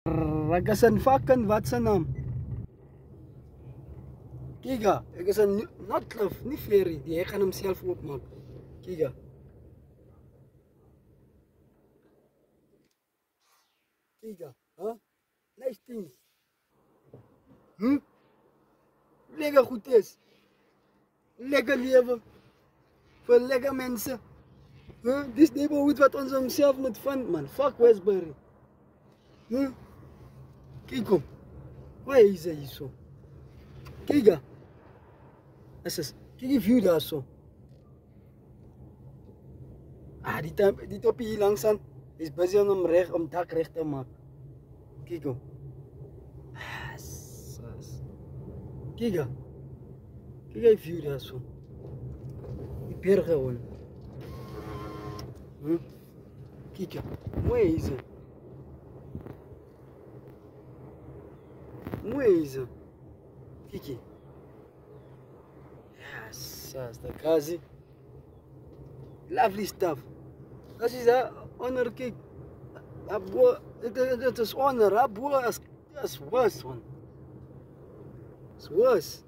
Ek is in fucking wat se naam? Giga, ek is in Notcliff, nie Ferry, die gaan homself oopmaak. Giga. Giga, huh? Nice things. Lekker goed is. Lekker lewe. Vir lekker mense. Dis neighborhood wat ons homself moet vind, man. Fuck Westbury. Kijk op. Waar is hij zo? Kijk. Kijk die view daar zo. Die topje hier langs aan is bezig om dak recht te maken. Kijk op. Kijk. Kijk die view daar zo. Die bergen gewoon. Kijk. Mooi is het. Mooi is het. Kijk. Yes, the kazi. Lovely stuff. Dat is dat onder kijk. Het is onder. Dat is worse one. It's worse.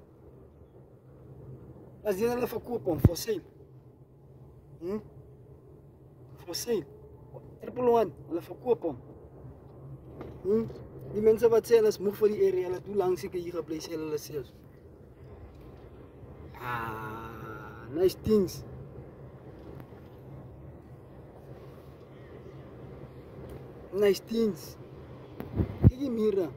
As die hulle verkoop hom for sale. For sale. 111, hulle verkoop hom. Die mense wat sê hulle is moeg vir die area, hulle toe langs seker hier gebly sê hulle self. Nice things. Nice things. Kyk die mure.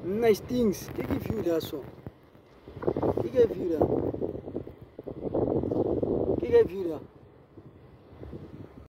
Nice things. Kyk die view daar so. Kyk die view daar. Kyk die view daar.